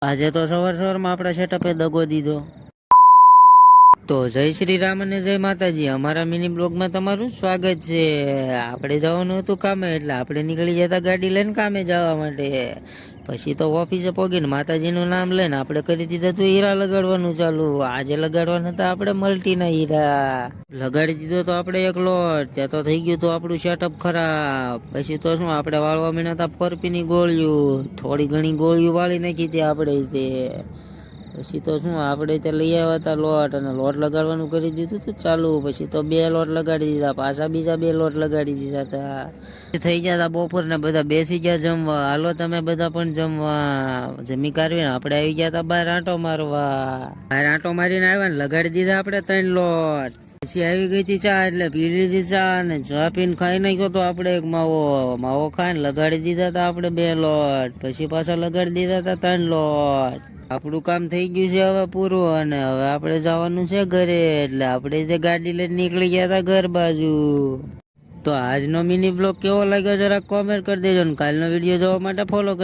આજે તો સવારમાં આપણા સેટઅપે દગો દીધો. તો જય શ્રી રામ અને જય માતાજી. અમારા મિની બ્લોગમાં તમારું સ્વાગત છે. આપણે જવાનું હતું કામે, એટલે આપણે નીકળી જતા ગાડી લઈને કામે જવા માટે. પછી તો ઓફિસે પહોંચીને માતાજીનું નામ લઈને આપણે કરી દીધા તું હીરા લગાડવાનું ચાલુ. આજે લગાડવાના હતા આપણે મલ્ટીના હીરા. લગાડી દીધો તો આપણે એકલો. ત્યાં તો થઈ ગયું તો આપણું સેટઅપ ખરાબ. પછી તો શું આપણે વાળવા મીના હતા ફરપીની ગોળીઓ. થોડી ઘણી ગોળીઓ વાળી નાખી હતી આપણે તે. પછી તો શું આપણે ત્યાં લઈ આવ્યા હતા લોટ, અને લોટ લગાડવાનું કરી દીધું હતું ચાલુ. પછી તો 2 લોટ લગાડી દીધા, પાછા બીજા 2 લોટ લગાડી દીધા હતા. થઈ ગયા હતા બપોરના, બધા બેસી ગયા જમવા. હાલો તમે બધા પણ જમવા. જમી કાઢવીને આપણે આવી ગયા હતા બહાર આંટો મારવા. બહાર આંટો મારીને આવ્યા ને લગાડી દીધા આપણે 3 લોટ. પછી આવી ગઈ હતી ચા, એટલે પી લીધી ચા, અને ચા પીને ખાઈ નાખ્યો તો આપણે એક માવો ખાઈને લગાડી દીધા હતા આપણે 2 લોટ. પછી પાછા લગાડી દીધા હતા 3 લોટ. આપણું કામ થઈ ગયું છે હવે પૂરું, અને હવે આપણે જવાનું છે ઘરે. એટલે આપણે જે ગાડી લઈને નીકળી ગયા હતા ઘર બાજુ. તો આજનો મિની બ્લોગ કેવો લાગ્યો જરા કોમેન્ટ કરી દેજો, ને કાલનો વિડીયો જોવા માટે ફોલો કરી